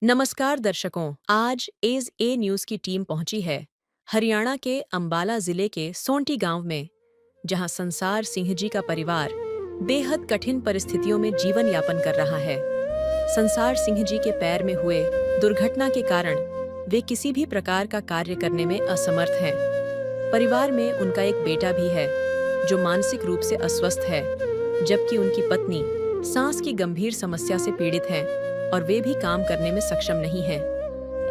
नमस्कार दर्शकों, आज एज ए न्यूज़ की टीम पहुंची है हरियाणा के अंबाला जिले के सोंटी गांव में, जहां संसार सिंह जी का परिवार बेहद कठिन परिस्थितियों में जीवन यापन कर रहा है। संसार सिंह जी के पैर में हुए दुर्घटना के कारण वे किसी भी प्रकार का कार्य करने में असमर्थ हैं। परिवार में उनका एक बेटा भी है जो मानसिक रूप से अस्वस्थ है, जबकि उनकी पत्नी सांस की गंभीर समस्या से पीड़ित हैं और वे भी काम करने में सक्षम नहीं हैं।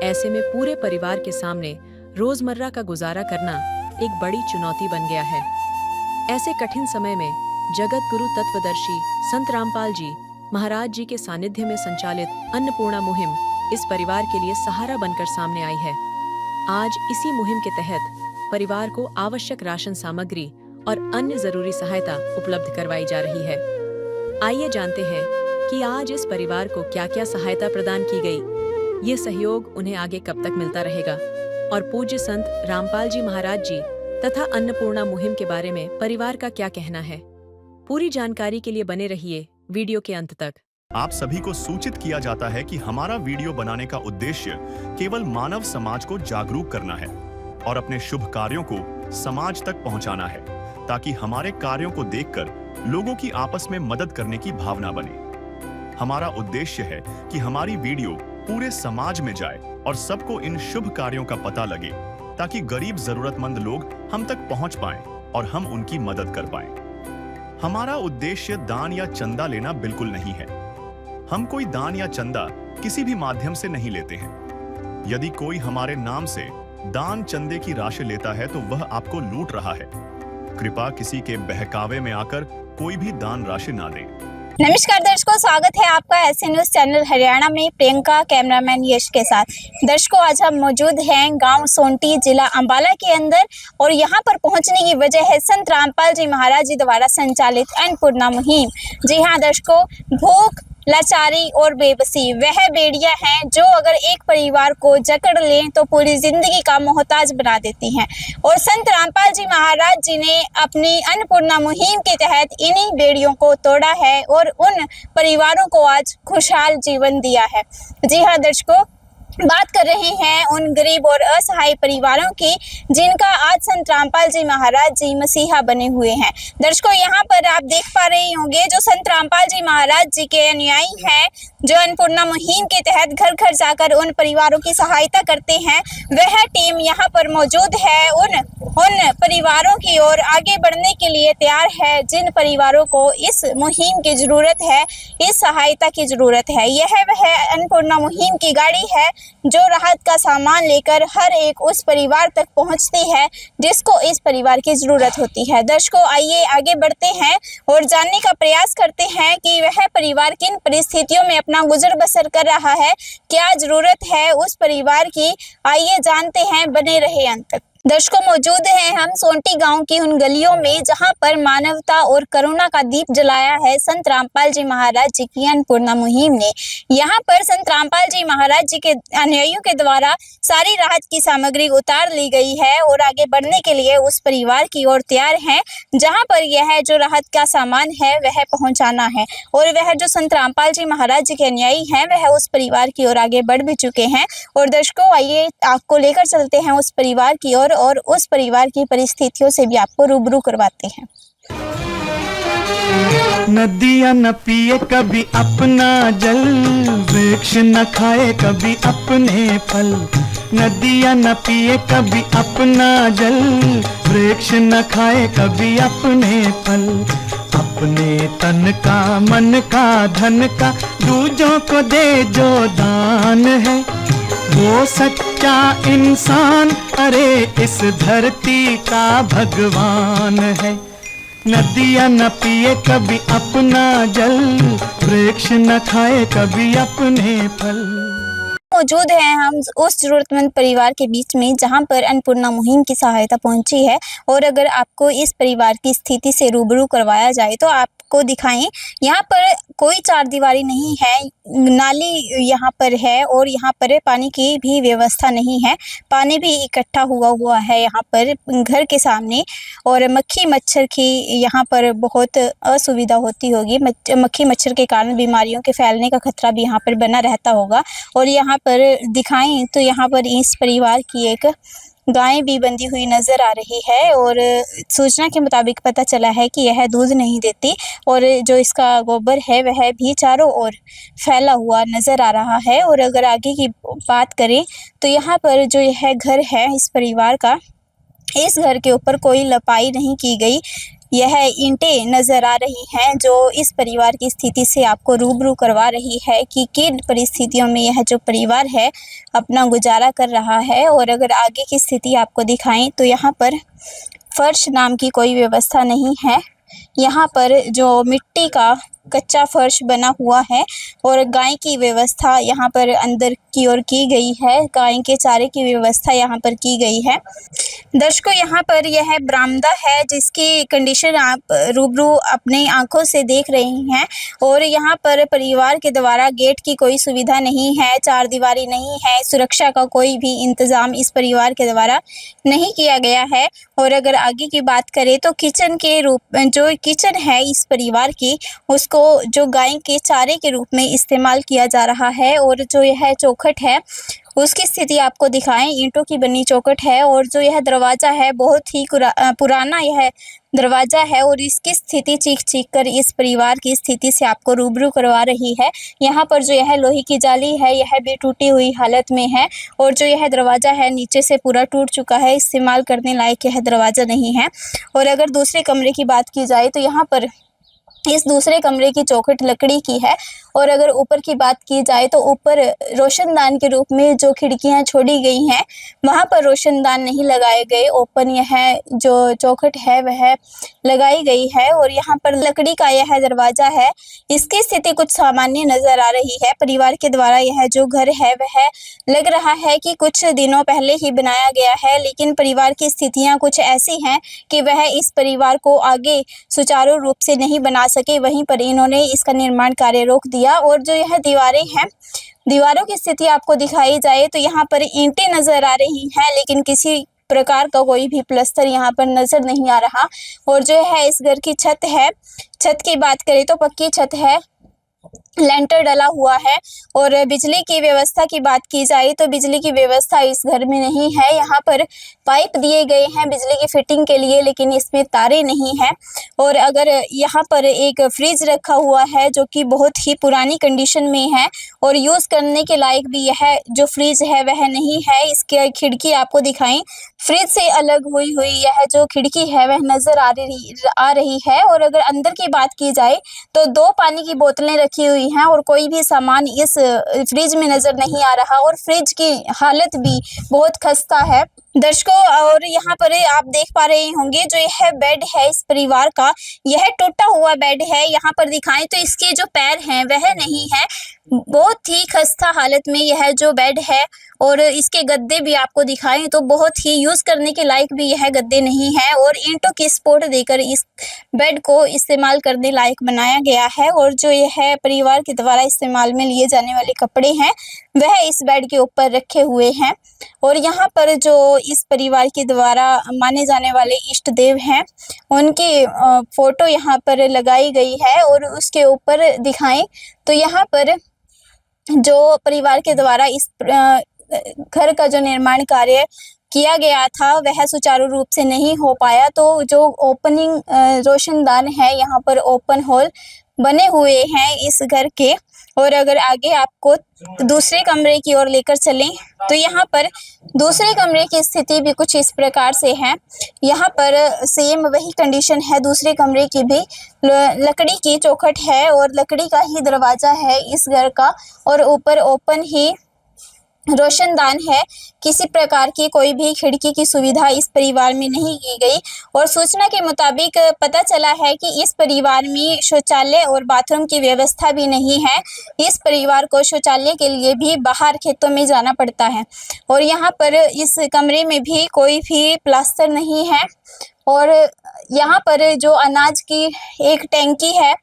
ऐसे में पूरे परिवार के सामने रोजमर्रा का गुजारा करना एक बड़ी चुनौती बन गया है। ऐसे कठिन समय में जगत गुरु तत्वदर्शी संत रामपाल जी महाराज जी के सानिध्य में संचालित अन्नपूर्णा मुहिम इस परिवार के लिए सहारा बनकर सामने आई है। आज इसी मुहिम के तहत परिवार को आवश्यक राशन सामग्री और अन्य जरूरी सहायता उपलब्ध करवाई जा रही है। आइए जानते हैं कि आज इस परिवार को क्या-क्या सहायता प्रदान की गई, ये सहयोग उन्हें आगे कब तक मिलता रहेगा और पूज्य संत रामपाल जी महाराज जी तथा अन्नपूर्णा मुहिम के बारे में परिवार का क्या कहना है। पूरी जानकारी के लिए बने रहिए वीडियो के अंत तक। आप सभी को सूचित किया जाता है कि हमारा वीडियो बनाने का उद्देश्य केवल मानव समाज को जागरूक करना है और अपने शुभ कार्यों को समाज तक पहुंचाना है, ताकि हमारे कार्यों को देखकर लोगों की आपस में मदद करने की भावना बने। हमारा उद्देश्य है कि हमारी वीडियो पूरे समाज में जाए और सबको इन शुभ कार्यों का पता लगे, ताकि गरीब जरूरतमंद लोग हम तक पहुंच पाएं और हम उनकी मदद कर पाएं। हमारा उद्देश्य दान या चंदा लेना बिल्कुल नहीं है। हम कोई दान या चंदा किसी भी माध्यम से नहीं लेते हैं। यदि कोई हमारे नाम से दान चंदे की राशि लेता है तो वह आपको लूट रहा है। कृपया किसी के बहकावे में आकर कोई भी दान राशि ना दें। नमस्कार दर्शकों, स्वागत है आपका ऐसे न्यूज चैनल हरियाणा में प्रियंका कैमरामैन यश के साथ। दर्शकों, आज हम मौजूद हैं गांव सोंटी, जिला अंबाला के अंदर, और यहां पर पहुंचने की वजह है संत रामपाल जी महाराज जी द्वारा संचालित अन्नपूर्णा मुहिम। जी हां दर्शकों, भूख, लाचारी और बेबसी वह बेड़ियां हैं जो अगर एक परिवार को जकड़ लें तो पूरी जिंदगी का मोहताज बना देती हैं। और संत रामपाल जी महाराज जी ने अपनी अन्नपूर्णा मुहिम के तहत इन्हीं बेड़ियों को तोड़ा है और उन परिवारों को आज खुशहाल जीवन दिया है। जी हाँ दर्शकों, बात कर रहे हैं उन गरीब और असहाय परिवारों की जिनका आज संत रामपाल जी महाराज जी मसीहा बने हुए हैं। दर्शकों, यहाँ पर आप देख पा रहे होंगे जो संत रामपाल जी महाराज जी के अनुयायी हैं, जो अन्नपूर्णा मुहिम के तहत घर घर जाकर उन परिवारों की सहायता करते हैं, वह टीम यहाँ पर मौजूद है। उन परिवारों की ओर आगे बढ़ने के लिए तैयार है जिन परिवारों को इस मुहिम की जरूरत है, इस सहायता की जरूरत है। यह वह अन्नपूर्णा मुहिम की गाड़ी है जो राहत का सामान लेकर हर एक उस परिवार तक पहुंचती है जिसको इस परिवार की जरूरत होती है। दर्शकों, आइए आगे बढ़ते हैं और जानने का प्रयास करते हैं कि वह परिवार किन परिस्थितियों में अपना गुजर बसर कर रहा है, क्या जरूरत है उस परिवार की। आइए जानते हैं, बने रहे अंत तक। दर्शकों, मौजूद हैं हम सोंटी गांव की उन गलियों में जहां पर मानवता और करुणा का दीप जलाया है संत रामपाल जी महाराज जी की अन्नपूर्णा मुहिम ने। यहां पर संत रामपाल जी महाराज जी के अनुयायियों के द्वारा सारी राहत की सामग्री उतार ली गई है और आगे बढ़ने के लिए उस परिवार की ओर तैयार हैं जहां पर यह जो राहत का सामान है वह पहुंचाना है। और वह जो संत रामपाल जी महाराज जी के अनुयायी हैं वह उस परिवार की ओर आगे बढ़ भी चुके हैं। और दर्शकों, आइए आपको लेकर चलते हैं उस परिवार की ओर और उस परिवार की परिस्थितियों से भी आपको रूबरू करवाते हैं। नदियाँ न पिए कभी अपना जल, वृक्ष न खाए कभी अपने फल। नदियाँ न पिए कभी अपना जल, वृक्ष न खाए कभी अपने फल। अपने तन का, मन का, धन का दूजों को दे जो दान है, वो सच्चा इंसान, अरे इस धरती का भगवान है। नदियाँ न पिए कभी अपना जल, वृक्ष न खाए कभी अपने फल। मौजूद हैं हम उस जरूरतमंद परिवार के बीच में जहां पर अन्नपूर्णा मुहिम की सहायता पहुंची है। और अगर आपको इस परिवार की स्थिति से रूबरू करवाया जाए तो आप आपको दिखाएं। यहाँ पर कोई चारदीवारी नहीं है, नाली यहाँ पर है और यहाँ पर पानी की भी व्यवस्था नहीं है। पानी भी इकट्ठा हुआ है यहाँ पर घर के सामने, और मक्खी मच्छर की यहाँ पर बहुत असुविधा होती होगी। मक्खी मच्छर के कारण बीमारियों के फैलने का खतरा भी यहाँ पर बना रहता होगा। और यहाँ पर दिखाएं तो यहाँ पर इस परिवार की एक गाय भी बंधी हुई नज़र आ रही है, और सूचना के मुताबिक पता चला है कि यह दूध नहीं देती, और जो इसका गोबर है वह भी चारों ओर फैला हुआ नज़र आ रहा है। और अगर आगे की बात करें तो यहाँ पर जो यह घर है इस परिवार का, इस घर के ऊपर कोई लपाई नहीं की गई। यह ईंटें नज़र आ रही हैं जो इस परिवार की स्थिति से आपको रूबरू करवा रही है कि किन परिस्थितियों में यह जो परिवार है अपना गुजारा कर रहा है। और अगर आगे की स्थिति आपको दिखाएं तो यहाँ पर फर्श नाम की कोई व्यवस्था नहीं है। यहाँ पर जो मिट्टी का कच्चा फर्श बना हुआ है, और गाय की व्यवस्था यहाँ पर अंदर की ओर की गई है। गाय के चारे की व्यवस्था यहाँ पर की गई है। दर्शकों, यहाँ पर यह बरामदा है जिसकी कंडीशन आप रूबरू अपने आंखों से देख रहे हैं। और यहाँ पर परिवार के द्वारा गेट की कोई सुविधा नहीं है, चारदीवारी नहीं है, सुरक्षा का कोई भी इंतज़ाम इस परिवार के द्वारा नहीं किया गया है। और अगर आगे की बात करें तो किचन के रूप जो किचन है इस परिवार की, उसको जो गाय के चारे के रूप में इस्तेमाल किया जा रहा है। और जो यह चौखट है उसकी स्थिति आपको दिखाएं, ईंटों की बनी चौखट है। और जो यह दरवाज़ा है बहुत ही पुराना यह दरवाज़ा है, और इसकी स्थिति चीख कर इस परिवार की स्थिति से आपको रूबरू करवा रही है। यहाँ पर जो यह लोहे की जाली है यह भी टूटी हुई हालत में है, और जो यह दरवाज़ा है नीचे से पूरा टूट चुका है, इस्तेमाल करने लायक यह दरवाज़ा नहीं है। और अगर दूसरे कमरे की बात की जाए तो यहाँ पर इस दूसरे कमरे की चौखट लकड़ी की है। और अगर ऊपर की बात की जाए तो ऊपर रोशनदान के रूप में जो खिड़कियां छोड़ी गई हैं वहां पर रोशनदान नहीं लगाए गए, ओपन यह जो चौखट है वह लगाई गई है। और यहाँ पर लकड़ी का यह दरवाज़ा है, इसकी स्थिति कुछ सामान्य नज़र आ रही है। परिवार के द्वारा यह जो घर है वह लग रहा है कि कुछ दिनों पहले ही बनाया गया है, लेकिन परिवार की स्थितियाँ कुछ ऐसी हैं कि वह इस परिवार को आगे सुचारू रूप से नहीं बना सके। वहीं पर इन्होंने इसका निर्माण कार्य रोक दिया। और जो यह दीवारें हैं, दीवारों की स्थिति आपको दिखाई जाए तो यहाँ पर ईंटें नज़र आ रही हैं, लेकिन किसी प्रकार का कोई भी प्लास्टर यहाँ पर नज़र नहीं आ रहा। और जो है इस घर की छत है, छत की बात करें तो पक्की छत है, लेंटर डला हुआ है। और बिजली की व्यवस्था की बात की जाए तो बिजली की व्यवस्था इस घर में नहीं है। यहाँ पर पाइप दिए गए हैं बिजली की फिटिंग के लिए, लेकिन इसमें तारे नहीं हैं। और अगर यहाँ पर एक फ्रिज रखा हुआ है जो कि बहुत ही पुरानी कंडीशन में है, और यूज़ करने के लायक भी यह जो फ्रिज है वह नहीं है। इसकी खिड़की आपको दिखाएं, फ्रिज से अलग हुई यह जो खिड़की है वह नज़र आ रही है। और अगर अंदर की बात की जाए तो 2 पानी की बोतलें रखी हुई हैं, और कोई भी सामान इस फ्रिज में नज़र नहीं आ रहा। और फ्रिज की हालत भी बहुत खस्ता है दर्शकों। और यहाँ पर आप देख पा रहे होंगे जो यह बेड है इस परिवार का, यह टूटा हुआ बेड है। यहाँ पर दिखाएं तो इसके जो पैर हैं वह नहीं है, बहुत ही खस्ता हालत में यह जो बेड है। और इसके गद्दे भी आपको दिखाएं तो बहुत ही यूज़ करने के लायक भी यह गद्दे नहीं है, और ईंटों की सपोर्ट देकर इस बेड को इस्तेमाल करने लायक बनाया गया है। और जो यह परिवार के द्वारा इस्तेमाल में लिए जाने वाले कपड़े हैं वह इस बेड के ऊपर रखे हुए हैं। और यहाँ पर जो इस परिवार के द्वारा माने जाने वाले इष्ट देव हैं उनकी फोटो यहाँ पर लगाई गई है। और उसके ऊपर दिखाएं तो यहाँ पर जो परिवार के द्वारा इस घर का जो निर्माण कार्य किया गया था वह सुचारू रूप से नहीं हो पाया, तो जो ओपनिंग रोशनदान है यहाँ पर ओपन होल बने हुए हैं इस घर के। और अगर आगे आपको दूसरे कमरे की ओर लेकर चलें तो यहाँ पर दूसरे कमरे की स्थिति भी कुछ इस प्रकार से है। यहाँ पर सेम वही कंडीशन है दूसरे कमरे की भी, लकड़ी की चौखट है और लकड़ी का ही दरवाज़ा है इस घर का, और ऊपर ओपन ही रोशनदान है। किसी प्रकार की कोई भी खिड़की की सुविधा इस परिवार में नहीं की गई और सूचना के मुताबिक पता चला है कि इस परिवार में शौचालय और बाथरूम की व्यवस्था भी नहीं है। इस परिवार को शौचालय के लिए भी बाहर खेतों में जाना पड़ता है और यहाँ पर इस कमरे में भी कोई भी प्लास्टर नहीं है और यहाँ पर जो अनाज की एक टैंकी है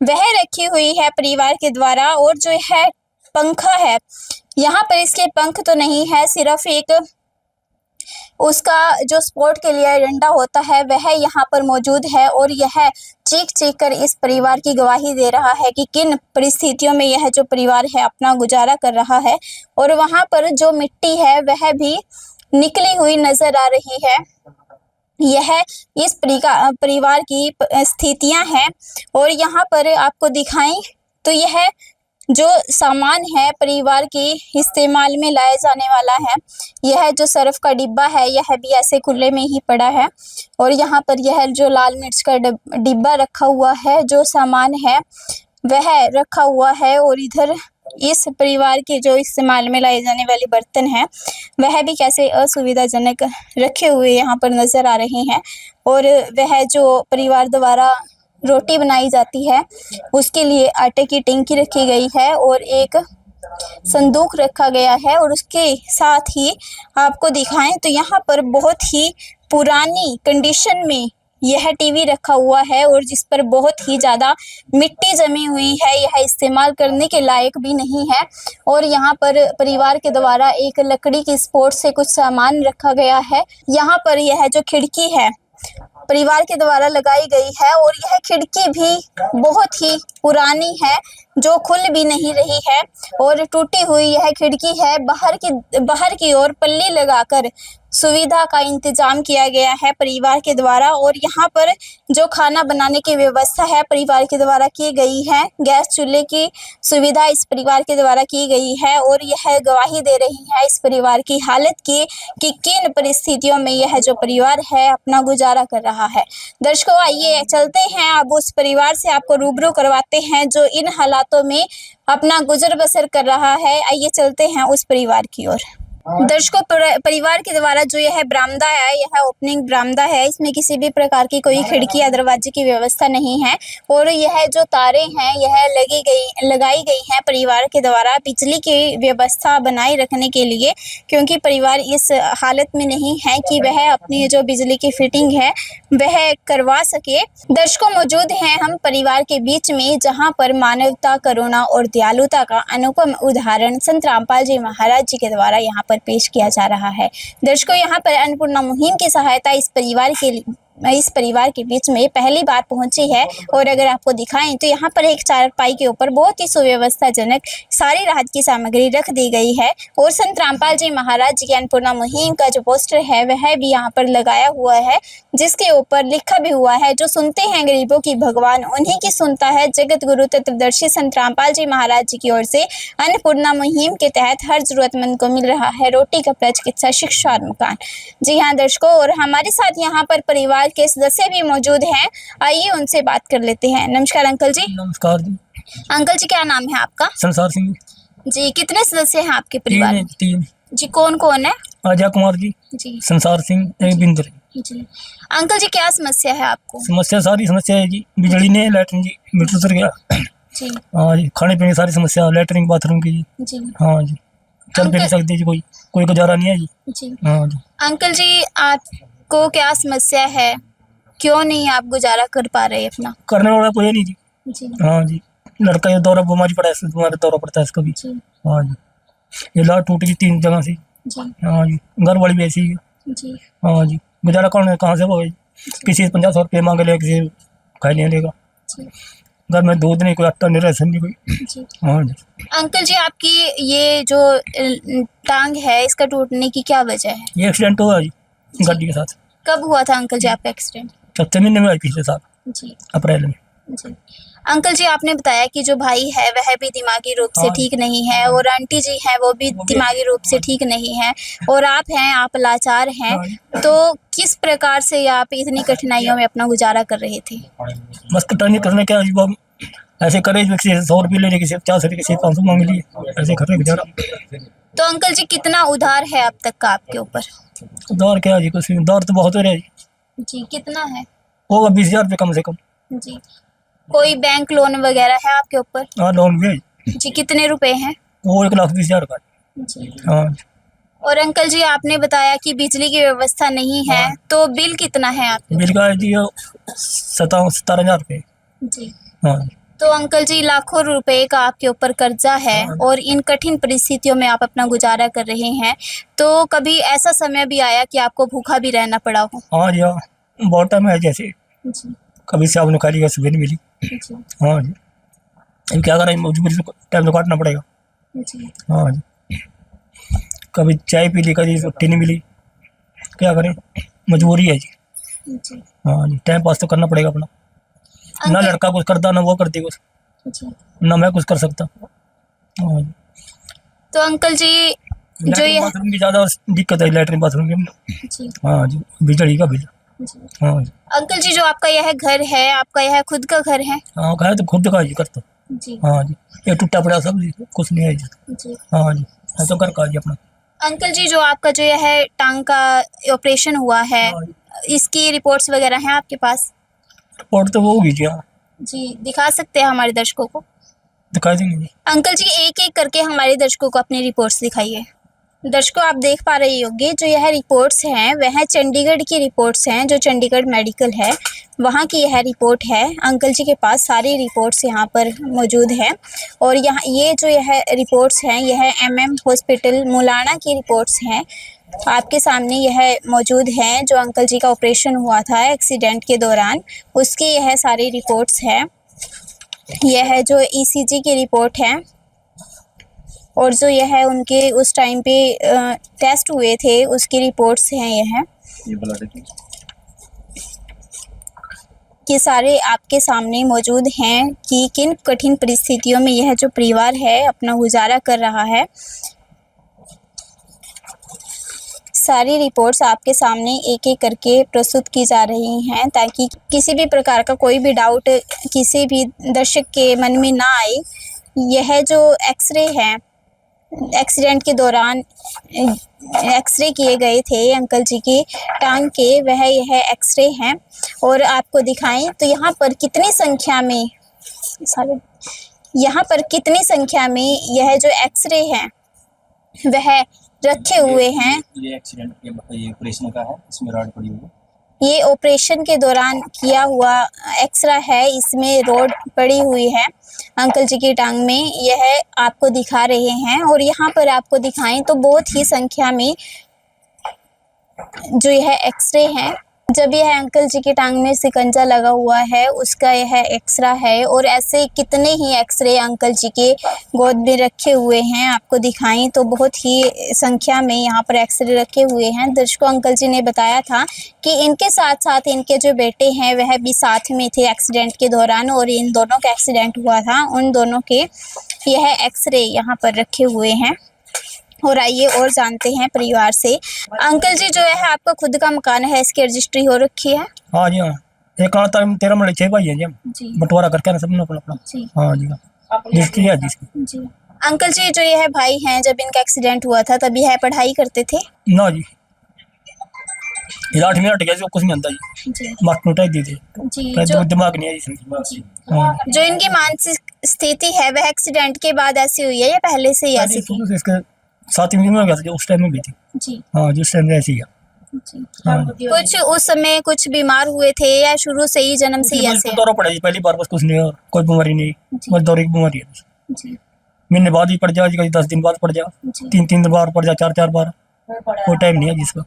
वह रखी हुई है परिवार के द्वारा और जो है पंखा है, यहाँ पर इसके पंख तो नहीं है, सिर्फ एक उसका जो स्पोर्ट के लिए डंडा होता है वह यहाँ पर मौजूद है और यह चीख चीख कर इस परिवार की गवाही दे रहा है कि किन परिस्थितियों में यह जो परिवार है अपना गुजारा कर रहा है। और वहाँ पर जो मिट्टी है वह भी निकली हुई नजर आ रही है। यह इस परिवार की स्थितियां हैं और यहाँ पर आपको दिखाएं तो यह जो सामान है परिवार के इस्तेमाल में लाया जाने वाला है, यह जो सर्फ का डिब्बा है यह भी ऐसे खुले में ही पड़ा है और यहाँ पर यह जो लाल मिर्च का डिब्बा रखा हुआ है, जो सामान है वह रखा हुआ है और इधर इस परिवार के जो इस्तेमाल में लाए जाने वाले बर्तन हैं वह भी कैसे असुविधाजनक रखे हुए यहाँ पर नज़र आ रहे हैं। और वह जो परिवार द्वारा रोटी बनाई जाती है उसके लिए आटे की टिंकी रखी गई है और एक संदूक रखा गया है और उसके साथ ही आपको दिखाएं तो यहाँ पर बहुत ही पुरानी कंडीशन में यह टीवी रखा हुआ है और जिस पर बहुत ही ज़्यादा मिट्टी जमी हुई है, यह इस्तेमाल करने के लायक भी नहीं है। और यहाँ पर परिवार के द्वारा एक लकड़ी की सपोर्ट से कुछ सामान रखा गया है। यहाँ पर यह जो खिड़की है परिवार के द्वारा लगाई गई है और यह खिड़की भी बहुत ही पुरानी है जो खुल भी नहीं रही है और टूटी हुई यह खिड़की है। बाहर की ओर पल्ली लगाकर सुविधा का इंतजाम किया गया है परिवार के द्वारा और यहाँ पर जो खाना बनाने की व्यवस्था है परिवार के द्वारा की गई है। गैस चूल्हे की सुविधा इस परिवार के द्वारा की गई है और यह गवाही दे रही है इस परिवार की हालत की कि किन परिस्थितियों में यह जो परिवार है अपना गुजारा कर रहा है। दर्शकों, आइए चलते हैं अब उस परिवार से, आपको रूबरू करवाते हैं जो इन हालातों में अपना गुजर बसर कर रहा है। आइए चलते हैं उस परिवार की ओर। दर्शकों, परिवार के द्वारा जो यह बरामदा है यह ओपनिंग बरामदा है, इसमें किसी भी प्रकार की कोई खिड़की या दरवाजे की व्यवस्था नहीं है और यह जो तारें हैं यह लगाई गई हैं परिवार के द्वारा बिजली की व्यवस्था बनाए रखने के लिए, क्योंकि परिवार इस हालत में नहीं है कि वह अपनी जो बिजली की फिटिंग है वह करवा सके। दर्शकों, मौजूद हैं हम परिवार के बीच में जहाँ पर मानवता, करुणा और दयालुता का अनुपम उदाहरण संत रामपाल जी महाराज जी के द्वारा यहाँ पर पेश किया जा रहा है। दर्शकों, यहाँ पर अन्नपूर्णा मुहिम की सहायता इस परिवार के बीच में पहली बार पहुंची है और अगर आपको दिखाएं तो यहाँ पर एक चारपाई के ऊपर बहुत ही सुव्यवस्थाजनक सारी राहत की सामग्री रख दी गई है और संत रामपाल जी महाराज जी की अन्नपूर्णा मुहिम का जो पोस्टर है वह भी यहाँ पर लगाया हुआ है, जिसके ऊपर लिखा भी हुआ है, जो सुनते हैं गरीबों की भगवान उन्हीं की सुनता है। जगत गुरु तत्वदर्शी संत रामपाल जी महाराज जी की ओर से अन्नपूर्णा मुहिम के तहत हर जरूरतमंद को मिल रहा है रोटी, कपड़ा, चिकित्सा, शिक्षा और मकान। जी हाँ दर्शकों, और हमारे साथ यहाँ पर परिवार के सदस्य भी मौजूद हैं, आइए उनसे बात कर लेते हैं। नमस्कार अंकल जी। नमस्कार जी। अंकल जी, क्या नाम है आपका? संसार सिंह जी। कितने सदस्य हैं आपके परिवार में? तीन जी। कौन कौन है? अजय कुमार जी, संसार सिंह, एक बिंदर जी। अंकल जी, क्या समस्या है आपको? समस्या सारी समस्या है जी, बिजली ने, लैटरिन जी, मीटर उतर गया जी। हाँ जी, खाने पीने की सारी समस्या, लैटरिन बाथरूम की जी। हाँ जी, चल फिर नहीं सकती जी, कोई गुजारा नहीं है जी। हाँ जी। अंकल जी, आपको क्या समस्या है, क्यों नहीं आप गुजारा कर पा रहे अपना? करने वाला कोई है नहीं जी। हाँ जी, लड़का ये दौरा बीमारी पड़ा है, बीमारी दौरा पड़ता है इसका भी। हाँ जी, ये लाट टूट गई 3 जगह से। हाँ जी, घर वाली भी ऐसी है। हाँ जी, गुजारा कहाँ से होगा? किसी से 50-100 रुपये मांगे ले, किसी खाई नहीं लेगा। घर में दूध नहीं, कोई आटा नहीं, राशन नहीं कोई। हाँ जी। अंकल जी, आपकी ये जो टांग है इसका टूटने की क्या वजह है? ये एक्सीडेंट हुआ जी गाड़ी के साथ। कब हुआ था अंकल जी आपका एक्सीडेंट? 7 महीने में, पिछले साल जी, अप्रैल में जी। अंकल जी, आपने बताया कि जो भाई है वह भी दिमागी रूप से ठीक नहीं है और आंटी जी हैं वो भी दिमागी रूप से ठीक नहीं है और आप लाचार हैं, तो किस प्रकार से आप इतनी कठिनाइयों में अपना गुजारा कर रहे थे? बस कठिनाई करने क्या, ऐसे करे, किसी 100 रुपये ले, किसी 50 रुपये, किसी 500 मांग लिए, ऐसे कर रहे गुजारा। तो अंकल जी कितना उधार है अब तक का आपके ऊपर? दौर क्या जी, कुछ नहीं, दौर तो बहुत हो रहा है जी। जी कितना है? होगा 20,000 रुपये कम से कम। जी कोई बैंक लोन वगैरह है आपके ऊपर? हाँ, लोन भी है जी। जी कितने रुपए हैं? वो 1,20,000 का। जी हाँ, और अंकल जी आपने बताया कि बिजली की व्यवस्था नहीं है, तो बिल कितना है आपके? बिल का है जी 17,000 रुपये। जी हाँ, तो अंकल जी लाखों रुपए का आपके ऊपर कर्जा है और इन कठिन परिस्थितियों में आप अपना गुजारा कर रहे हैं, तो कभी ऐसा समय भी आया कि आपको भूखा भी रहना पड़ा हो? हाँ जी, हाँ, बहुत टाइम है जैसे जी कभी शाम ने खाली, सुबह नहीं मिली। जी हाँ जी, अब क्या करें, मजबूरी से टाइम तो काटना पड़ेगा। जी हाँ जी, कभी चाय पी ली, कभी रोटी नहीं मिली, क्या करें, मजबूरी है जी। जी हाँ जी, टाइम पास तो करना पड़ेगा अपना। ना अंकल लड़का कुछ करता, ना वो करती कुछ, जी ना मैं कुछ कर सकता। हाँ जी, तो अंकल जी जो लैट्रिन यह बाथरूम की ज़्यादा दिक्कत है, लैट्रिन बाथरूम की। जी हाँ जी, बिजली का बिल। जी हाँ जी, अंकल जी जो आपका यह घर है, आपका यह खुद का घर है? हाँ, कहा तो खुद का जी करता। जी हाँ जी, ये टूटा पड़ा सब जी, कुछ नहीं है जी। जी हाँ जी, है तो घर का जी अपना। अंकल जी जो आपका जो यह टांग का ऑपरेशन हुआ है, हाँ जी, इसकी रिपोर्ट्स वगैरह हैं आपके पास? रिपोर्ट तो वो होगी जी। हाँ, जी दिखा सकते हैं हमारे दर्शकों को? दिखाई देंगे जी। अंकल जी एक एक करके हमारे दर्शकों को अपनी रिपोर्ट्स दिखाइए। दर्शकों आप देख पा रहे होंगे जो यह रिपोर्ट्स हैं वह चंडीगढ़ की रिपोर्ट्स हैं, जो चंडीगढ़ मेडिकल है वहाँ की यह रिपोर्ट है। अंकल जी के पास सारी रिपोर्ट्स यहाँ पर मौजूद हैं और यहाँ ये जो यह रिपोर्ट्स हैं यह MM हॉस्पिटल मुलाना की रिपोर्ट्स हैं। आपके सामने यह मौजूद हैं, जो अंकल जी का ऑपरेशन हुआ था एक्सीडेंट के दौरान, उसकी यह सारी रिपोर्ट्स है। यह है जो ECG की रिपोर्ट है और जो यह है उनके उस टाइम पे टेस्ट हुए थे उसकी रिपोर्ट्स हैं। ये सारे आपके सामने मौजूद हैं कि किन कठिन परिस्थितियों में यह जो परिवार है अपना गुजारा कर रहा है। सारी रिपोर्ट्स आपके सामने एक एक करके प्रस्तुत की जा रही हैं ताकि किसी भी प्रकार का कोई भी डाउट किसी भी दर्शक के मन में ना आए। यह जो एक्सरे है, एक्सीडेंट के दौरान एक्सरे किए गए थे अंकल जी की टांग के, वह यह एक्सरे हैं और आपको दिखाएं तो यहाँ पर कितनी संख्या में यह जो एक्सरे हैं वह रखे हुए हैं। ये एक्सीडेंट ये ऑपरेशन का है, इसमें रॉड पड़ी हुई है। ये ऑपरेशन के दौरान किया हुआ एक्सरा है, इसमें रोड पड़ी हुई है अंकल जी की टांग में, यह आपको दिखा रहे हैं। और यहाँ पर आपको दिखाएं तो बहुत ही संख्या में जो यह एक्सरे हैं, जब यह अंकल जी की टांग में सिकंजा लगा हुआ है उसका यह एक्सरा है। और ऐसे कितने ही एक्सरे अंकल जी के गोद में रखे हुए हैं, आपको दिखाएं तो बहुत ही संख्या में यहाँ पर एक्सरे रखे हुए हैं। दर्शकों अंकल जी ने बताया था कि इनके साथ साथ इनके जो बेटे हैं वह भी साथ में थे एक्सीडेंट के दौरान और इन दोनों का एक्सीडेंट हुआ था, उन दोनों के यह एक्सरे यहाँ पर रखे हुए हैं। और आइए और जानते हैं परिवार से। अंकल जी जो है आपका खुद का मकान है, इसकी रजिस्ट्री हो रखी है? हाँ जी, हाँ, एक आता 13 मरले 6 भाई है जी, जी बंटवारा करके ना सबने अपना अपना। जी हाँ जी, रजिस्ट्री है जिसकी। जी अंकल जी जो यह भाई हैं, जब इनका एक्सीडेंट हुआ था तब यह पढ़ाई करते थे? ना जी, ये 8 मिनट गया जो कुछ नहीं आता जी, जी मार्क नोट दी थी, जी जो दिमाग नहीं है जी। हाँ, जो इनकी मानसिक स्थिति है वह एक्सीडेंट के बाद ऐसी हुई है या पहले से ही ऐसी थी? शुरू से इसके 7 में गया था जो उस टाइम में भी थी। जी हाँ जी, उस टाइम में ऐसी है। जी हाँ, कुछ उस समय कुछ बीमार हुए थे या शुरू से ही जन्म से ही ऐसे है? दौरा पड़ा जी, पहली बार बस कुछ नहीं और कोई बीमारी नहीं, जी। बस दौरे की बीमारी है। जी महीने बाद ही पड़ जाए, कभी 10 दिन बाद पड़ जाए, जी 3 बार पड़ जाए, 4 बार, कोई टाइम नहीं है जिसका,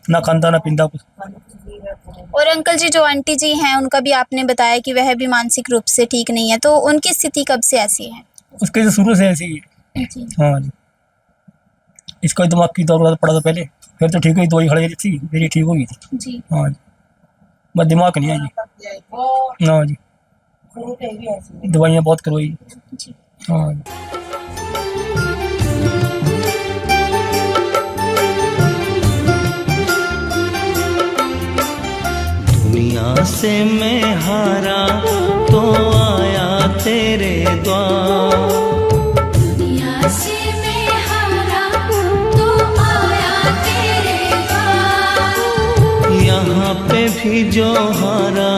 ना खानदा ना पींदा कुछ। और अंकल जी जो आंटी जी हैं उनका भी आपने बताया कि वह भी मानसिक रूप से ठीक नहीं है, तो उनकी स्थिति कब से ऐसी है? उसके से शुरू से ऐसी ही है। जी हाँ जी, इसका दिमाग की दौरा पड़ा था पहले, फिर तो ठीक हुई, दवाई खड़ी थी, मेरी ठीक हो गई थी। जी हाँ जी, बस दिमाग नहीं है जी। हाँ जी, दवाइयाँ बहुत करवाई। जी हाँ जी। दुनिया से मैं हारा तो आया तेरे द्वार, दुनिया से मैं हारा भी जो हारा,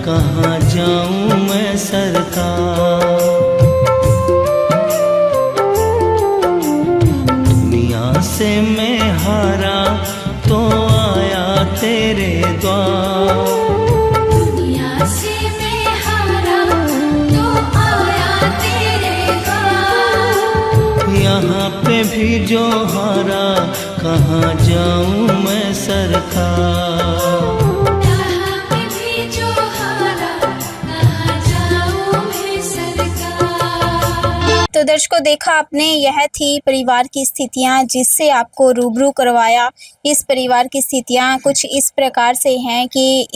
कहाँ जाऊं मैं सरकार। दुनिया से मैं हारा तो आया तेरे द्वार। दुनिया से मैं हारा तो आया तेरे द्वार। यहाँ पे भी जो हारा, कहाँ जाऊं मैं सरकार। यहाँ पे भी जो हारा, कहाँ जाऊं मैं सरकार। तो दर्शकों, देखा आपने, यह थी परिवार की स्थितियां जिससे आपको रूबरू करवाया। इस परिवार की स्थितियां कुछ इस प्रकार से हैं कि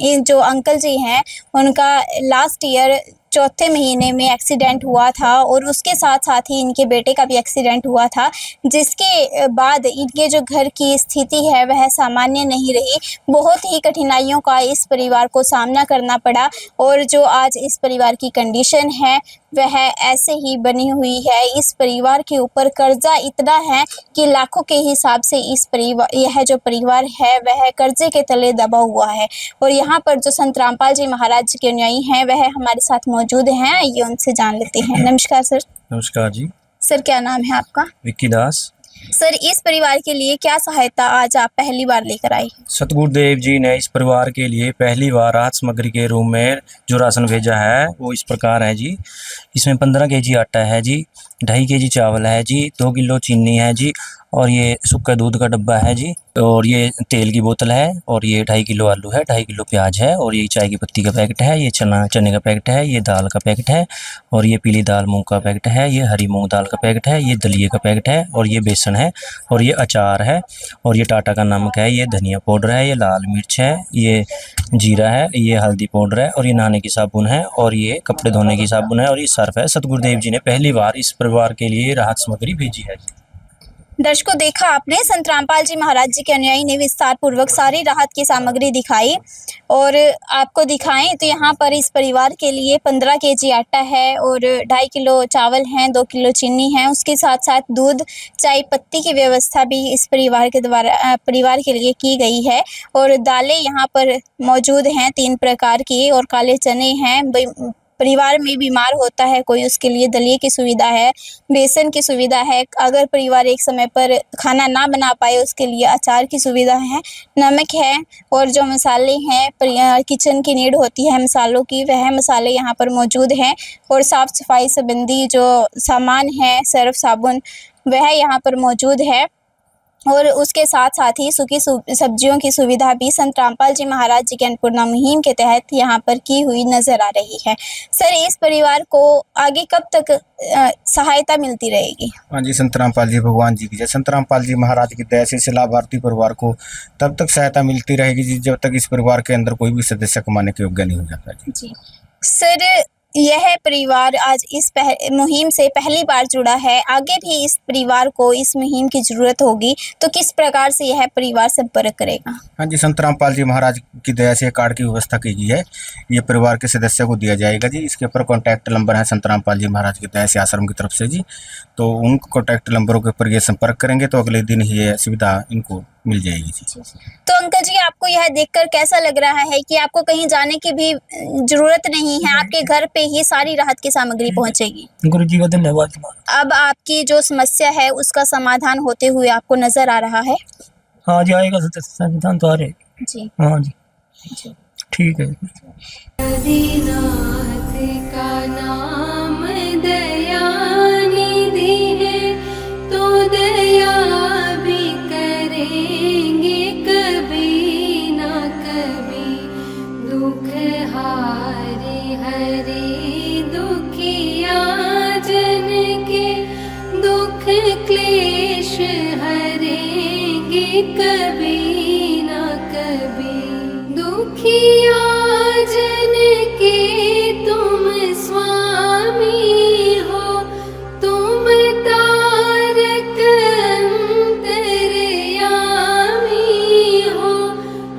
इन जो अंकल जी हैं उनका लास्ट ईयर चौथे महीने में एक्सीडेंट हुआ था और उसके साथ साथ ही इनके बेटे का भी एक्सीडेंट हुआ था, जिसके बाद इनके जो घर की स्थिति है वह सामान्य नहीं रही। बहुत ही कठिनाइयों का इस परिवार को सामना करना पड़ा और जो आज इस परिवार की कंडीशन है वह ऐसे ही बनी हुई है। इस परिवार के ऊपर कर्जा इतना है कि लाखों के हिसाब से यह जो परिवार है वह कर्जे के तले दबा हुआ है। और यहाँ पर जो संत रामपाल जी महाराज के अनुयायी हैं वह हमारे साथ मौजूद हैं, आइए उनसे जान लेते हैं। नमस्कार सर। नमस्कार जी। सर, क्या नाम है आपका? विक्की दास। सर, इस परिवार के लिए क्या सहायता आज आप पहली बार लेकर आए? सतगुरुदेव जी ने इस परिवार के लिए पहली बार राहत सामग्री के रूप में जो राशन भेजा है वो इस प्रकार है जी। इसमें 15 केजी आटा है जी, 2.5 केजी चावल है जी, 2 किलो चीनी है जी, और ये सूखा दूध का डब्बा है जी, और ये तेल की बोतल है, और ये 2.5 किलो आलू है, 2.5 किलो प्याज है, और ये चाय की पत्ती का पैकेट है, ये चने का पैकेट है, ये दाल का पैकेट है, और ये पीली दाल मूंग का पैकेट है, ये हरी मूंग दाल का पैकेट है, ये दलिए का पैकेट है, और ये बेसन है, और ये अचार है, और ये टाटा का नमक है, ये धनिया पाउडर है, ये लाल मिर्च है, ये जीरा है, ये हल्दी पाउडर है, और ये नहाने की साबुन है, और ये कपड़े धोने की साबुन है, और ये सर्फ है। सतगुरुदेव जी ने पहली बार इस परिवार के लिए राहत सामग्री भेजी है। दर्शकों, देखा आपने, संत रामपाल जी महाराज जी के अनुयायी ने विस्तार पूर्वक सारी राहत की सामग्री दिखाई और आपको दिखाएं तो यहाँ पर इस परिवार के लिए 15 केजी आटा है और 2.5 किलो चावल हैं, 2 किलो चीनी है, उसके साथ साथ दूध, चाय पत्ती की व्यवस्था भी इस परिवार के लिए की गई है। और दालें यहाँ पर मौजूद हैं 3 प्रकार की, और काले चने हैं। परिवार में बीमार होता है कोई, उसके लिए दलिए की सुविधा है, बेसन की सुविधा है। अगर परिवार एक समय पर खाना ना बना पाए उसके लिए अचार की सुविधा है, नमक है, और जो मसाले हैं किचन की नीड होती है मसालों की, वह मसाले यहाँ पर मौजूद हैं। और साफ़ सफाई संबंधी जो सामान है, सर्फ साबुन, वह यहाँ पर मौजूद है। और उसके साथ साथ ही सूखी सब्जियों की सुविधा भी संत रामपाल जी महाराज जी के अन्नपूर्णा मुहिम के तहत यहाँ पर की हुई नजर आ रही है। सर, इस परिवार को आगे कब तक सहायता मिलती रहेगी? हाँ जी, संत रामपाल जी भगवान जी की जय। संत रामपाल जी महाराज की दया से लाभार्थी परिवार को तब तक सहायता मिलती रहेगी जी जब तक इस परिवार के अंदर कोई भी सदस्य कमाने के योग्य नहीं हो जाता जी। सर, यह परिवार आज इस मुहिम से पहली बार जुड़ा है। आगे भी इस परिवार को इस मुहिम की जरूरत होगी तो किस प्रकार से यह परिवार संपर्क करेगा? हाँ जी, संत रामपाल जी महाराज की दया से कार्ड की व्यवस्था की गई है, ये परिवार के सदस्य को दिया जाएगा जी। इसके ऊपर कॉन्टैक्ट नंबर है संत रामपाल जी महाराज की दया से आश्रम की तरफ से जी, तो उन कॉन्टैक्ट नंबरों के ऊपर ये संपर्क करेंगे तो अगले दिन ही ये सुविधा इनको मिल जाएगी जी। तो अंकल जी, आपको यह देखकर कैसा लग रहा है कि आपको कहीं जाने की भी जरूरत नहीं है, आपके घर पे ही सारी राहत की सामग्री पहुंचेगी? गुरु जी का धन्यवाद। अब आपकी जो समस्या है उसका समाधान होते हुए आपको नजर आ रहा है? हाँ जी, आएगा समाधान तो आ रहे जी। हाँ जी, ठीक है। आदिनाथ का नाम दयानिधि है, तो दया भी करेंगे कभी ना कभी। दुख हारे हरे दुखिया जन के, दुख क्लेश हरेंगे कभी ना कभी। दुखिया जन के तुम स्वामी हो, तुम तारक अंतर्यामी हो।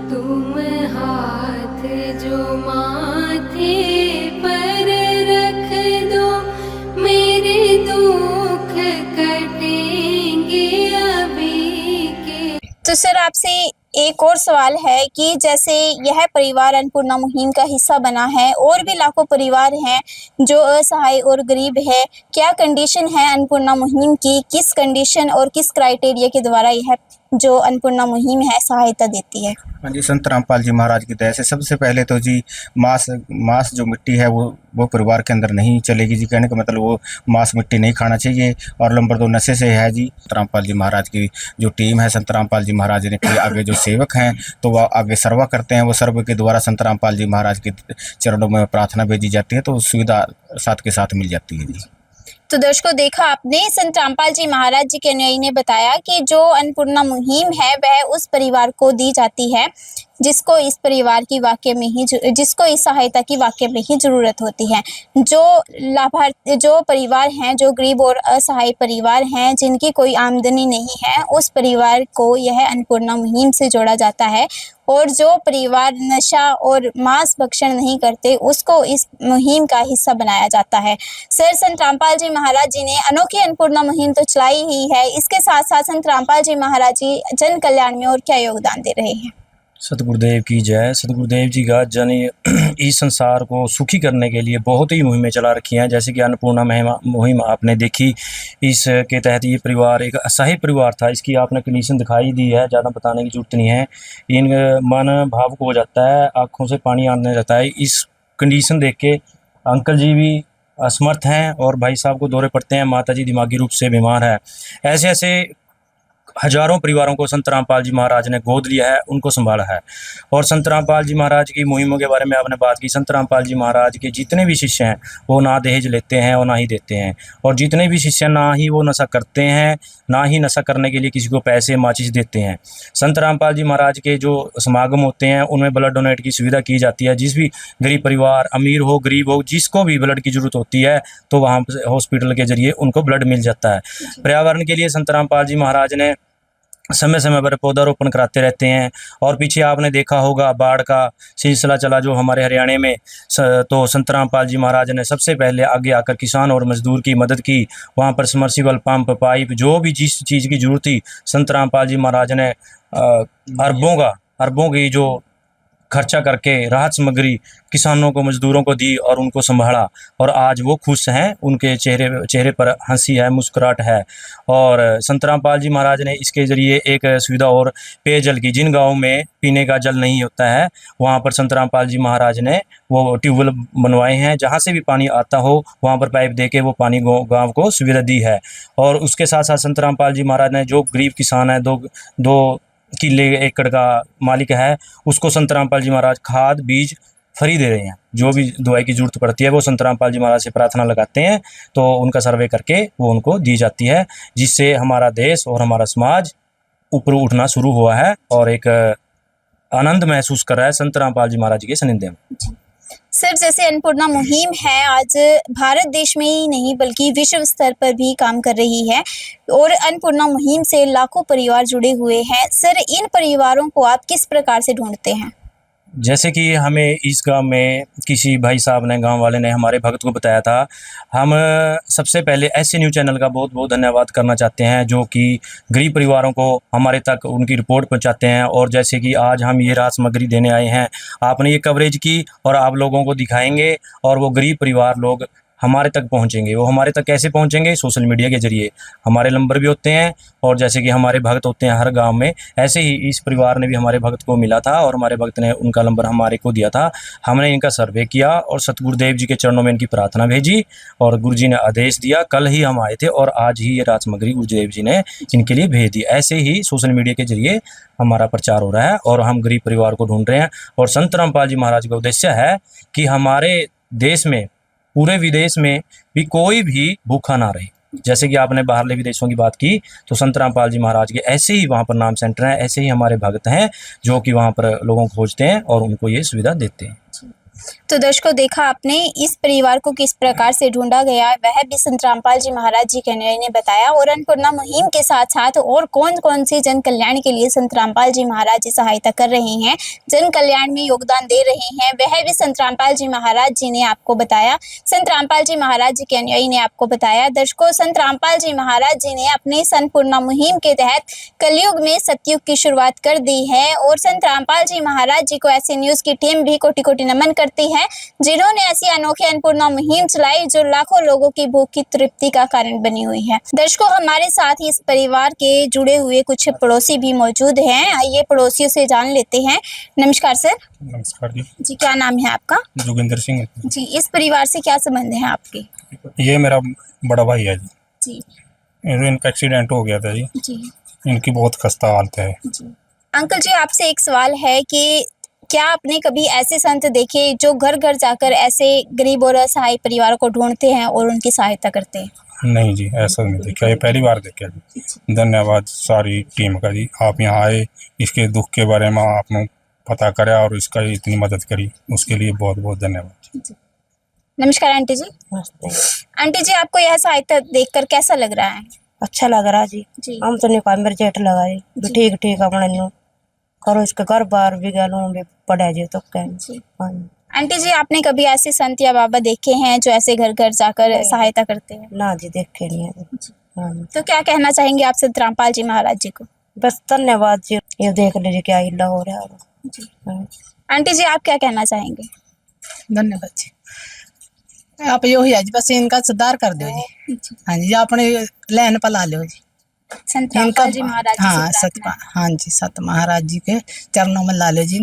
तुम हाथ जो माथे पर रख दो, मेरे दुख कटेंगे अभी के। तो सर, आपसे एक और सवाल है कि जैसे यह परिवार अन्नपूर्णा मुहिम का हिस्सा बना है और भी लाखों परिवार हैं जो असहाय और गरीब है, क्या कंडीशन है अन्नपूर्णा मुहिम की, किस कंडीशन और किस क्राइटेरिया के द्वारा यह जो अन्नपूर्णा मुहिम है सहायता देती है? हाँ जी, संत रामपाल जी महाराज की दया से सबसे पहले तो जी मांस जो मिट्टी है वो परिवार के अंदर नहीं चलेगी जी। कहने का मतलब वो मांस मिट्टी नहीं खाना चाहिए। और नंबर 2 नशे से है जी। संत रामपाल जी महाराज की जो टीम है, संत रामपाल जी महाराज ने के आगे जो सेवक हैं तो वह आगे सर्वा करते हैं। वो सर्व के द्वारा संत रामपाल जी महाराज के चरणों में प्रार्थना भेजी जाती है, तो सुविधा साथ के साथ मिल जाती है जी। तो दर्शकों, देखा आपने, संत रामपाल जी महाराज जी के अनुयायी ने बताया कि जो अन्नपूर्णा मुहिम है वह उस परिवार को दी जाती है जिसको इस परिवार की वाकई में ही जिसको इस सहायता की वाकई में ही जरूरत होती है। जो परिवार हैं, जो गरीब और असहाय परिवार हैं, जिनकी कोई आमदनी नहीं है, उस परिवार को यह अन्नपूर्णा मुहिम से जोड़ा जाता है। और जो परिवार नशा और मांस भक्षण नहीं करते उसको इस मुहिम का हिस्सा बनाया जाता है। सर, संत रामपाल जी महाराज जी ने अनोखी अन्नपूर्णा मुहिम तो चलाई ही है, इसके साथ साथ संत रामपाल जी महाराज जी जन कल्याण में और क्या योगदान दे रहे हैं? सतगुरुदेव की जय। सतगुरुदेव जी का इस संसार को सुखी करने के लिए बहुत ही मुहिमें चला रखी हैं। जैसे कि अन्नपूर्णा मुहिम आपने देखी, इसके तहत ये परिवार एक असहाय परिवार था। इसकी आपने कंडीशन दिखाई दी है, ज़्यादा बताने की जरूरत नहीं है। इन मन भावुक हो जाता है, आँखों से पानी आने लगता है। इस कंडीशन देख के अंकल जी भी असमर्थ हैं और भाई साहब को दौरे पड़ते हैं, माता जी दिमागी रूप से बीमार है। ऐसे ऐसे हजारों परिवारों को संत रामपाल जी महाराज ने गोद लिया है, उनको संभाला है। और संत रामपाल जी महाराज की मुहिमों के बारे में आपने बात की। संत रामपाल जी महाराज के जितने भी शिष्य हैं वो ना दहेज लेते हैं और ना ही देते हैं। और जितने भी शिष्य ना ही वो नशा करते हैं, ना ही नशा करने के लिए किसी को पैसे माचिस देते हैं। संत रामपाल जी महाराज के जो समागम होते हैं उनमें ब्लड डोनेट की सुविधा की जाती है। जिस भी गरीब परिवार, अमीर हो गरीब हो, जिसको भी ब्लड की जरूरत होती है तो वहाँ हॉस्पिटल के जरिए उनको ब्लड मिल जाता है। पर्यावरण के लिए संत रामपाल जी महाराज ने समय समय पर पौधारोपण कराते रहते हैं। और पीछे आपने देखा होगा बाढ़ का सिलसिला चला जो हमारे हरियाणा में, तो संत रामपाल जी महाराज ने सबसे पहले आगे आकर किसान और मजदूर की मदद की। वहाँ पर समर्सिबल पंप, पाइप, जो भी जिस चीज़ की जरूरत थी संत रामपाल जी महाराज ने अरबों की जो खर्चा करके राहत सामग्री किसानों को, मजदूरों को दी और उनको संभाला। और आज वो खुश हैं, उनके चेहरे पर हंसी है, मुस्कुराहट है। और संत रामपाल जी महाराज ने इसके ज़रिए एक सुविधा और पेयजल की, जिन गाँव में पीने का जल नहीं होता है वहाँ पर संत रामपाल जी महाराज ने वो ट्यूबवेल बनवाए हैं। जहाँ से भी पानी आता हो वहाँ पर पाइप दे के वो पानी गाँव को सुविधा दी है। और उसके साथ साथ संत रामपाल जी महाराज ने जो गरीब किसान है, दो किले एकड़ का मालिक है, उसको संत रामपाल जी महाराज खाद बीज फ्री दे रहे हैं। जो भी दवाई की जरूरत पड़ती है वो संत रामपाल जी महाराज से प्रार्थना लगाते हैं तो उनका सर्वे करके वो उनको दी जाती है, जिससे हमारा देश और हमारा समाज ऊपर उठना शुरू हुआ है और एक आनंद महसूस कर रहा है संत रामपाल जी महाराज के सानिध्य में। सर, जैसे अन्नपूर्णा मुहिम है आज भारत देश में ही नहीं बल्कि विश्व स्तर पर भी काम कर रही है और अन्नपूर्णा मुहिम से लाखों परिवार जुड़े हुए हैं। सर, इन परिवारों को आप किस प्रकार से ढूंढते हैं? जैसे कि हमें इस गांव में किसी भाई साहब ने, गांव वाले ने हमारे भक्त को बताया था। हम सबसे पहले ऐसे न्यूज़ चैनल का बहुत बहुत धन्यवाद करना चाहते हैं जो कि गरीब परिवारों को हमारे तक उनकी रिपोर्ट पहुंचाते हैं। और जैसे कि आज हम ये राहत सामग्री देने आए हैं, आपने ये कवरेज की और आप लोगों को दिखाएंगे और वो गरीब परिवार लोग हमारे तक पहुंचेंगे। वो हमारे तक कैसे पहुंचेंगे? सोशल मीडिया के जरिए। हमारे नंबर भी होते हैं और जैसे कि हमारे भक्त होते हैं हर गांव में, ऐसे ही इस परिवार ने भी हमारे भक्त को मिला था और हमारे भक्त ने उनका नंबर हमारे को दिया था। हमने इनका सर्वे किया और सतगुरुदेव जी के चरणों में इनकी प्रार्थना भेजी और गुरु जी ने आदेश दिया। कल ही हम आए थे और आज ही ये राहत सामग्री गुरुदेव जी ने इनके लिए भेज दी। ऐसे ही सोशल मीडिया के जरिए हमारा प्रचार हो रहा है और हम गरीब परिवार को ढूंढ रहे हैं। और संत रामपाल जी महाराज का उद्देश्य है कि हमारे देश में, पूरे विदेश में भी कोई भी भूखा ना रहे। जैसे कि आपने बाहरले विदेशों की बात की, तो संत रामपाल जी महाराज के ऐसे ही वहाँ पर नाम सेंटर हैं, ऐसे ही हमारे भक्त हैं जो कि वहाँ पर लोगों को खोजते हैं और उनको ये सुविधा देते हैं। तो दर्शकों, देखा आपने इस परिवार को किस प्रकार से ढूंढा गया है, वह भी संत रामपाल जी महाराज जी के अनुयायी ने बताया। और अन्नपूर्णा मुहिम के साथ साथ और कौन कौन सी जन कल्याण के लिए संत रामपाल जी महाराज जी सहायता कर रहे हैं, जन कल्याण में योगदान दे रहे हैं, वह भी संत रामपाल जी महाराज जी ने आपको बताया। संत रामपाल जी महाराज जी के अनुयायी ने आपको बताया। दर्शकों, संत रामपाल जी महाराज जी ने अपने अन्नपूर्णा मुहिम के तहत कलयुग में सतयुग की शुरुआत कर दी है। और संत रामपाल जी महाराज जी को ऐसे न्यूज की टीम भी कोटि कोटि नमन करती है, जिन्होंने ऐसी अनोखी अन्नपूर्णा मुहिम चलाई जो लाखों लोगों की भूख की तृप्ति का कारण बनी हुई है। दर्शकों, हमारे साथ ही इस परिवार के जुड़े हुए कुछ पड़ोसी भी मौजूद हैं। आइए पड़ोसियों से जान लेते हैं। नमस्कार सर। नमस्कार जी। जी, क्या नाम है आपका? जोगिंदर सिंह। जी, इस परिवार से क्या संबंध है आपके? ये मेरा बड़ा भाई है जी। जी इनका एक्सीडेंट हो गया था जी। जी इनकी बहुत खस्ता हालत है। जी। अंकल जी, आपसे एक सवाल है कि क्या आपने कभी ऐसे संत देखे जो घर घर जाकर ऐसे गरीब और असहाय परिवारों को ढूंढते हैं और उनकी सहायता करते हैं? नहीं जी, ऐसा नहीं देखा, ये पहली बार देखा जी। धन्यवाद सारी टीम का जी, आप यहाँ आए, इसके दुख के बारे में आपने पता करा और इसका इतनी मदद करी, उसके लिए बहुत बहुत धन्यवाद। नमस्कार आंटी जी। आंटी जी, आपको यह सहायता देखकर कैसा लग रहा है? अच्छा लग रहा जी। जी। हम तो नहीं मेरे जेठ लगाए ठीक ठीक अपने न्यू करो, इसका घर बार भी गलों भी पड़ा जी तो कह। हाँ। आंटी जी, आपने कभी ऐसे संत या बाबा देखे हैं जो ऐसे घर घर जाकर सहायता करते हैं? ना जी, देखे नहीं है। हाँ। तो क्या कहना चाहेंगे आप संत रामपाल जी महाराज जी को? बस धन्यवाद जी, ये देख लीजिए क्या इल्ला हो रहा है जी। हाँ। आंटी जी, आप क्या कहना चाहेंगे? धन्यवाद जी। आप यो ही आज बस इनका सुधार कर दो जी। हाँ जी, अपने लाइन पर ला लो जी। संत रामपाल जी महाराज जी से हाँ प्रार्थना है। हाँ जी, सत महाराज जी के चरणों में ला लो जी।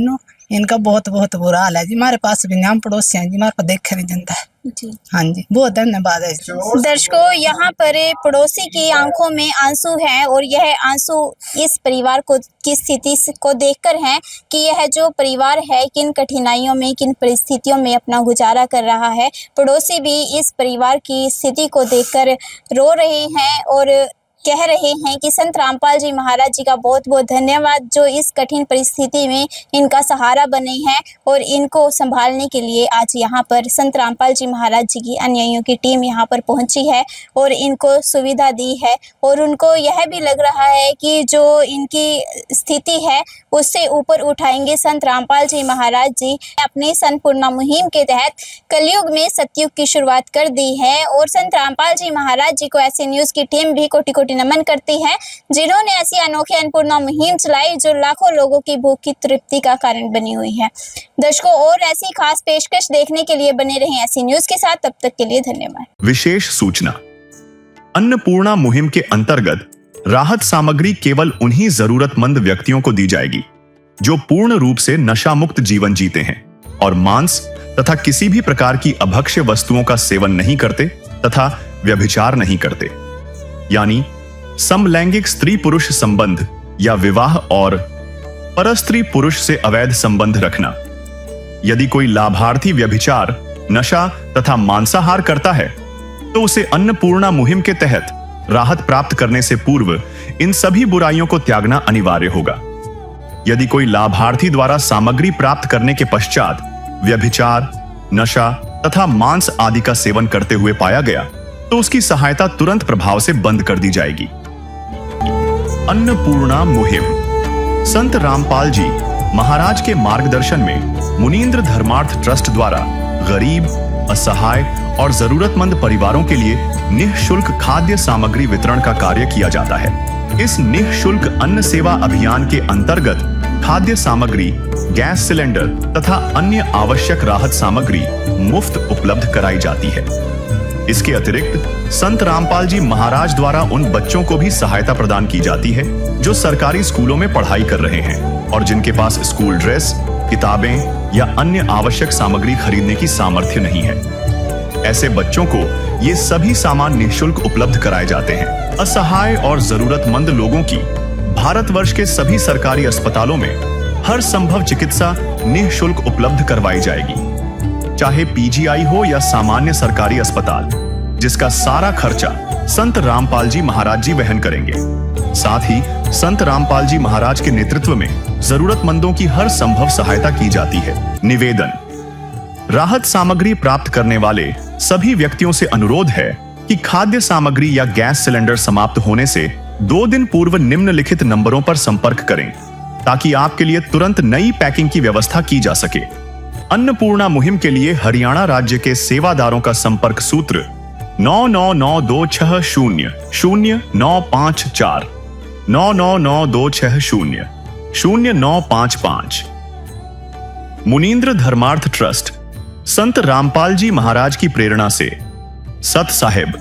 इनका बहुत बहुत बुरा हाल है जी। हमारे पास भी नाम पड़ोसी हैं जी, हमारे को देख नहीं जनता है जी। हाँ जी, बहुत धन्यवाद है। दर्शकों, यहाँ पर पड़ोसी की आंखों में आंसू हैं और यह आंसू इस परिवार को की स्थिति को देखकर हैं कि यह जो परिवार है किन कठिनाइयों में, किन परिस्थितियों में अपना गुजारा कर रहा है। पड़ोसी भी इस परिवार की स्थिति को देखकर रो रहे हैं और कह रहे हैं कि संत रामपाल जी महाराज जी का बहुत बहुत धन्यवाद, जो इस कठिन परिस्थिति में इनका सहारा बने हैं और इनको संभालने के लिए आज यहाँ पर संत रामपाल जी महाराज जी की अनुयायियों की टीम यहाँ पर पहुँची है और इनको सुविधा दी है। और उनको यह भी लग रहा है कि जो इनकी स्थिति है उससे ऊपर उठाएंगे संत रामपाल जी महाराज जी। अपने अन्नपूर्णा मुहिम के तहत कलयुग में सतयुग की शुरुआत कर दी है और संत रामपाल जी महाराज जी को ऐसी न्यूज की टीम भी कोटि कोटि नमन करती है, जिन्होंने ऐसी अनोखी अन्नपूर्णा मुहिम चलाई जो लाखों लोगों की भूख की तृप्ति का कारण बनी हुई है। दर्शकों, और ऐसी खास पेशकश देखने के लिए बने रहें ऐसी न्यूज के साथ। तब तक के लिए धन्यवाद। विशेष सूचना, अन्नपूर्णा मुहिम के अंतर्गत राहत सामग्री केवल उन्हीं जरूरतमंद व्यक्तियों को दी जाएगी जो पूर्ण रूप से नशा मुक्त जीवन जीते हैं और मांस तथा किसी भी प्रकार की अभक्ष्य वस्तुओं का सेवन नहीं करते तथा व्यभिचार नहीं करते, यानी समलैंगिक स्त्री पुरुष संबंध या विवाह और परस्त्री पुरुष से अवैध संबंध रखना। यदि कोई लाभार्थी व्यभिचार, नशा तथा मांसाहार करता है तो उसे अन्नपूर्णा मुहिम के तहत राहत प्राप्त करने से पूर्व इन सभी बुराइयों को त्यागना अनिवार्य होगा। यदि कोई लाभार्थी द्वारा सामग्री प्राप्त करने के पश्चात व्यभिचार, नशा तथा मांस आदि का सेवन करते हुए पाया गया तो उसकी सहायता तुरंत प्रभाव से बंद कर दी जाएगी। अन्नपूर्णा मुहिम संत रामपाल जी महाराज के मार्गदर्शन में मुनीन्द्र धर्मार्थ ट्रस्ट द्वारा गरीब, असहाय और जरूरतमंद परिवारों के लिए निःशुल्क खाद्य सामग्री वितरण का कार्य किया जाता है। इस निःशुल्क अन्न सेवा अभियान के अंतर्गत खाद्य सामग्री, गैस सिलेंडर तथा अन्य आवश्यक राहत सामग्री मुफ्त उपलब्ध कराई जाती है। इसके अतिरिक्त संत रामपाल जी महाराज द्वारा उन बच्चों को भी सहायता प्रदान की जाती है जो सरकारी स्कूलों में पढ़ाई कर रहे हैं और जिनके पास स्कूल ड्रेस, किताबें या अन्य आवश्यक सामग्री खरीदने की सामर्थ्य नहीं है। ऐसे बच्चों को ये सभी सामान निःशुल्क उपलब्ध कराए जाते हैं। असहाय और जरूरतमंद लोगों की भारतवर्ष के सभी सरकारी अस्पतालों में हर संभव चिकित्सा निःशुल्क उपलब्ध करवाई जाएगी, चाहे पीजीआई हो या सामान्य सरकारी अस्पताल, जिसका सारा खर्चा संत रामपाल जी महाराज जी वहन करेंगे। साथ ही संत रामपाल जी महाराज के नेतृत्व में जरूरतमंदों की हर संभव सहायता की जाती है। निवेदन, राहत सामग्री प्राप्त करने वाले सभी व्यक्तियों से अनुरोध है कि खाद्य सामग्री या गैस सिलेंडर समाप्त होने से 2 दिन पूर्व निम्नलिखित नंबरों पर संपर्क करें ताकि आपके लिए तुरंत नई पैकिंग की व्यवस्था की जा सके। अन्नपूर्णा मुहिम के लिए हरियाणा राज्य के सेवादारों का संपर्क सूत्र 9992600954 9992600955। मुनींद्र धर्मार्थ ट्रस्ट संत रामपाल जी महाराज की प्रेरणा से सत साहिब